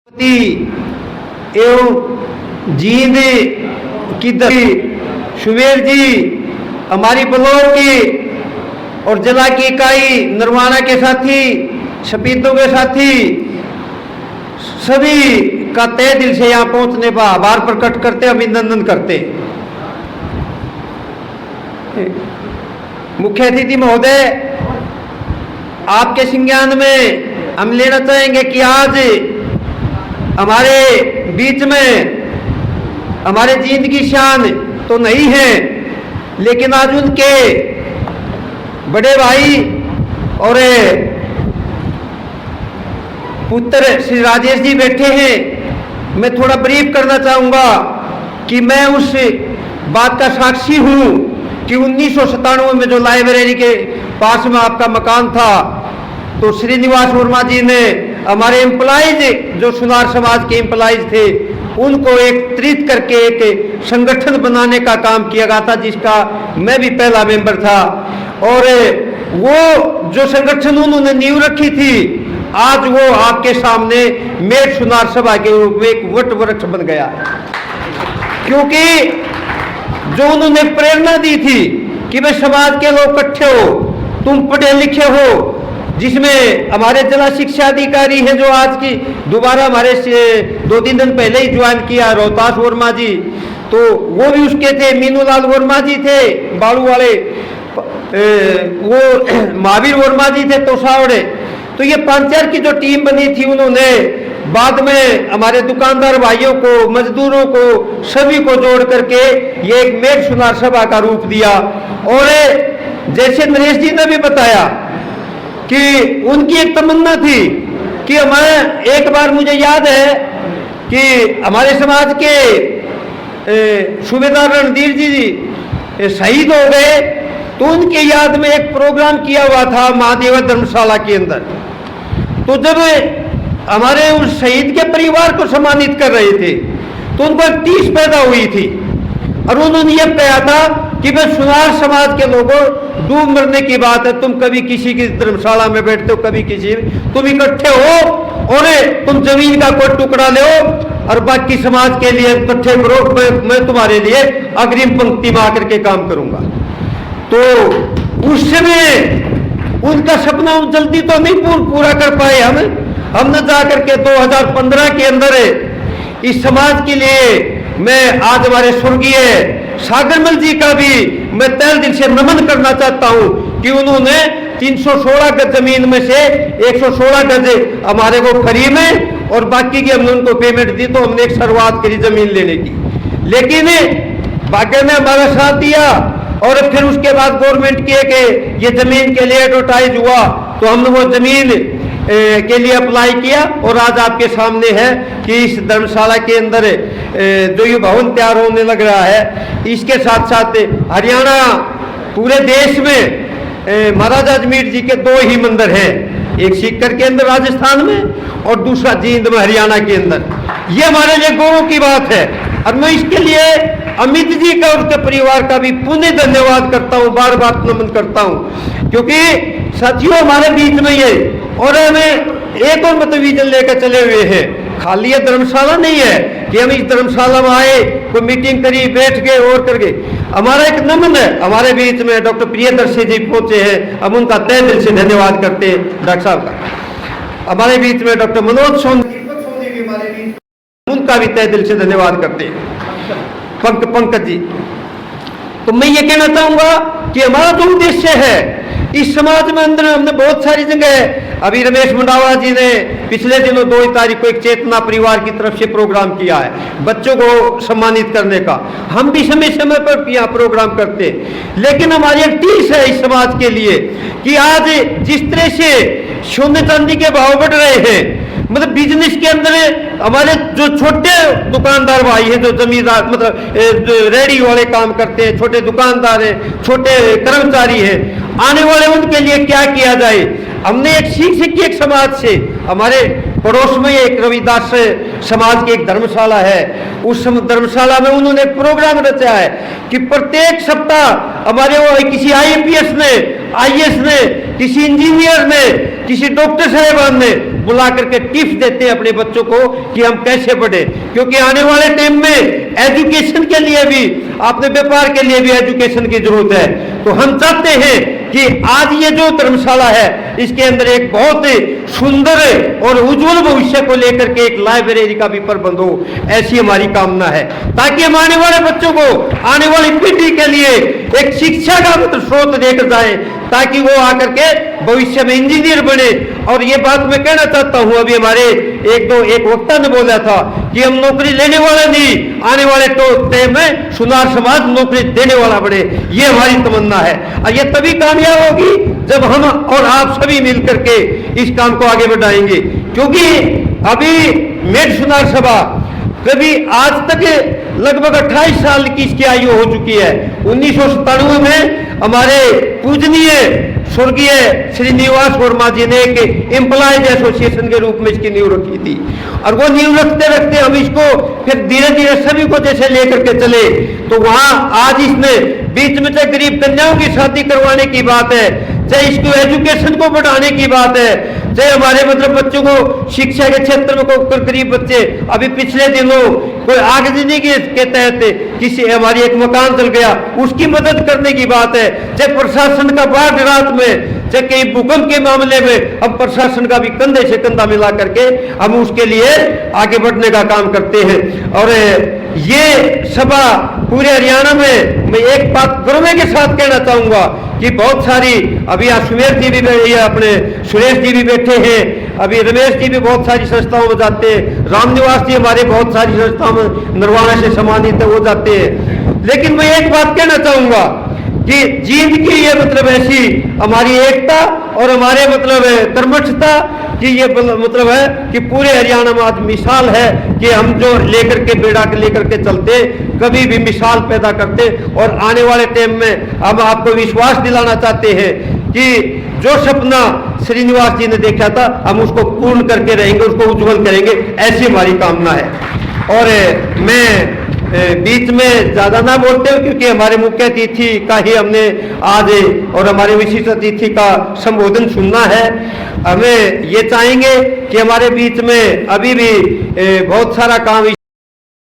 एवं जींद की शुमेर जी, हमारी ब्लॉक की और जिला की इकाई नरवाना के साथी, शपीतों के साथी, सभी का तहे दिल से यहाँ पहुंचने पर आभार प्रकट करते, अभिनंदन करते। मुख्य अतिथि महोदय, आपके संज्ञान में हम लेना चाहेंगे कि आज हमारे बीच में हमारे जींद की शान तो नहीं है, लेकिन आज उनके बड़े भाई और पुत्र श्री राजेश जी बैठे हैं। मैं थोड़ा ब्रीफ करना चाहूँगा कि मैं उस बात का साक्षी हूँ कि 1997 में जो लाइब्रेरी के पास में आपका मकान था, तो श्रीनिवास वर्मा जी ने हमारे एम्प्लॉइज, जो सुनार समाज के एम्प्लॉइज थे, उनको एकत्रित करके एक संगठन बनाने का काम किया गया था, जिसका मैं भी पहला मेंबर था। और वो जो संगठन उन्होंने नींव रखी थी, आज वो आपके सामने मेट सुनार सभा के रूप में एक वट वृक्ष बन गया है। क्योंकि जो उन्होंने प्रेरणा दी थी कि भाई समाज के लोग इकट्ठे हो, तुम पढ़े लिखे हो, जिसमें हमारे जिला शिक्षा अधिकारी हैं जो आज की दोबारा हमारे 2-3 दिन पहले ही ज्वाइन किया, रोहतास वर्मा जी, तो वो भी उसके थे। मीनूलाल वर्मा जी थे बाड़ू वाले, वो महावीर वर्मा जी थे तोसावड़े। तो ये 5-4 की जो टीम बनी थी, उन्होंने बाद में हमारे दुकानदार भाइयों को, मजदूरों को, सभी को जोड़ करके ये एक मेट सुनार सभा का रूप दिया। और जैसे नरेश जी ने भी बताया कि उनकी एक तमन्ना थी कि हमें, एक बार मुझे याद है कि हमारे समाज के सूबेदार रणधीर जी शहीद हो गए, तो उनके याद में एक प्रोग्राम किया हुआ था महादेवा धर्मशाला के अंदर। तो जब हमारे उस शहीद के परिवार को सम्मानित कर रहे थे, तो उनको एक टीस पैदा हुई थी और उन्होंने ये कहा था कि भाई सुनार समाज के लोगों, डूब मरने की बात है, तुम कभी किसी की धर्मशाला में बैठते हो, कभी किसी, तुम इकट्ठे हो और तुम जमीन का कोई टुकड़ा ले और बाकी समाज के लिए इकट्ठे करो, मैं तुम्हारे लिए अग्रिम पंक्ति में आकर के काम करूंगा। तो उस समय उनका सपना जल्दी तो नहीं पूरा कर पाए हमने जाकर के 2015 के अंदर इस समाज के लिए मैं आज हमारे स्वर्गीय सागरमल जी का भी मैं तहे दिल से नमन करना चाहता हूं कि उन्होंने 316 गज जमीन में से 116 गज हमारे को खरी में और बाकी की हमने उनको पेमेंट दी, तो हमने एक शुरुआत करी जमीन लेने की। लेकिन भाग्य ने हमारा साथ दिया और फिर उसके बाद गवर्नमेंट की कि ये जमीन के लिए एडवर्टाइज हुआ, तो हमने वो जमीन के लिए अप्लाई किया और आज आपके सामने है कि इस धर्मशाला के अंदर जो ये भवन तैयार होने लग रहा है। इसके साथ साथ हरियाणा, पूरे देश में महाराजा अजमेर जी के 2 ही मंदिर हैं, एक सीकर के अंदर राजस्थान में और दूसरा जींद में हरियाणा के अंदर। ये हमारे लिए गौरव की बात है और मैं इसके लिए अमित जी का और उसके परिवार का भी पुनः धन्यवाद करता हूँ, बार बार नमन करता हूँ, क्योंकि साथियों हमारे बीच में ये और हमें एक और मतविजन लेकर चले हुए हैं। खाली ये धर्मशाला नहीं है कि हम इस धर्मशाला में आए, कोई मीटिंग करी, बैठ गए और करके। हमारा एक नमन है, हमारे बीच में डॉक्टर प्रियदर्शी जी पहुंचे हैं, हम उनका तहे दिल से धन्यवाद करते हैं डॉक्टर साहब का। हमारे बीच में डॉक्टर मनोज सोनी भी हमारे बीच, उनका भी तहे दिल से धन्यवाद करते हैं। पंकज जी, तो मैं ये कहना चाहूंगा कि हमारा जो उद्देश्य है इस समाज में अंदर, हमने बहुत सारी जगह, अभी रमेश मंडावा जी ने पिछले दिनों 2 तारीख को एक चेतना परिवार की तरफ से प्रोग्राम किया है बच्चों को सम्मानित करने का। हम भी समय समय पर यहाँ प्रोग्राम करते हैं, लेकिन हमारी एक टीस है इस समाज के लिए कि आज जिस तरह से सोने चांदी के भाव बढ़ रहे हैं, मतलब बिजनेस के अंदर हमारे जो छोटे दुकानदार भाई हैं, जो जमींदार, मतलब रेडी वाले काम करते हैं, छोटे दुकानदार हैं, छोटे कर्मचारी हैं, आने वाले उनके लिए क्या किया जाए। हमने एक सीखी एक समाज से, हमारे पड़ोस में एक रविदास समाज की एक धर्मशाला है, उस धर्मशाला में उन्होंने एक प्रोग्राम रचा है कि प्रत्येक सप्ताह हमारे वो किसी IAPS ने, IAS ने, किसी इंजीनियर ने, किसी डॉक्टर साहबान ने बुला करके टिप्स देते हैं अपने बच्चों को कि हम कैसे पढ़े, क्योंकि आने वाले टाइम में एजुकेशन के लिए भी, अपने व्यापार के लिए भी एजुकेशन की जरूरत है। तो हम चाहते हैं कि आज ये जो धर्मशाला है इसके अंदर एक बहुत सुंदर और उज्जवल भविष्य को लेकर के एक लाइब्रेरी का भी प्रबंध हो, ऐसी हमारी कामना है, ताकि हम आने वाले बच्चों को, आने वाली पीढ़ी के लिए एक शिक्षा का स्रोत देकर जाए, ताकि वो आकर के भविष्य में इंजीनियर बने। और ये बात मैं कहना चाहता हूं, अभी हमारे एक वक्ता ने बोला था कि हम नौकरी लेने वाले नहीं, आने वाले टाइम में सुनार समाज नौकरी देने वाला बने, ये हमारी तमन्ना है। और ये तभी कामयाब होगी जब हम और आप सभी मिलकर के इस काम को आगे बढ़ाएंगे, क्योंकि अभी मेड सुनार सभा कभी आज तक लगभग 28 साल की इसकी आयु हो चुकी है। 1997 में हमारे पूजनीय स्वर्गीय श्रीनिवास वर्मा जी ने एक एम्प्लॉयज एसोसिएशन के रूप में इसकी नींव रखी थी, और वो नींव रखते रखते हम इसको फिर धीरे धीरे सभी को जैसे लेकर के चले, तो वहां आज इसमें बीच में चाहे गरीब कन्याओं की शादी करवाने की बात है, चाहे इसको एजुकेशन को बढ़ाने की बात है, चाहे हमारे मतलब बच्चों को शिक्षा के क्षेत्र में कोई गरीब बच्चे, अभी पिछले दिनों कोई आगजनी के तहत किसी हमारी एक मकान चल गया, उसकी मदद करने की बात है, चाहे प्रशासन का बाढ़ रात में, चाहे कहीं भूकंप के मामले में, अब प्रशासन का भी कंधे से कंधा मिला करके हम उसके लिए आगे बढ़ने का काम करते हैं। और ये सभा पूरे हरियाणा में, मैं एक बात गर्व के साथ कहना चाहूंगा कि बहुत सारी, अभी सुमेर जी भी, अपने सुरेश जी भी बैठे हैं, अभी रमेश जी भी बहुत सारी संस्थाओं में जाते हैं, रामनिवास जी हमारे बहुत सारी संस्थाओं में निर्वाणा से सम्मानित है, वो जाते हैं। लेकिन मैं एक बात कहना चाहूंगा कि जींद की ये मतलब ऐसी हमारी एकता और हमारे मतलब कर्मठता कि ये मतलब है कि पूरे हरियाणा में आज मिसाल है कि हम जो लेकर के बेड़ा के लेकर के चलते, कभी भी मिसाल पैदा करते, और आने वाले टाइम में हम आपको विश्वास दिलाना चाहते हैं कि जो सपना श्रीनिवास जी ने देखा था हम उसको पूर्ण करके रहेंगे, उसको उज्जवल करेंगे, ऐसी हमारी कामना है। और मैं बीच में ज्यादा ना बोलते हो, क्योंकि हमारे मुख्य अतिथि का ही हमने आज और हमारे विशिष्ट अतिथि का संबोधन सुनना है। हमें ये चाहेंगे कि हमारे बीच में अभी भी बहुत सारा काम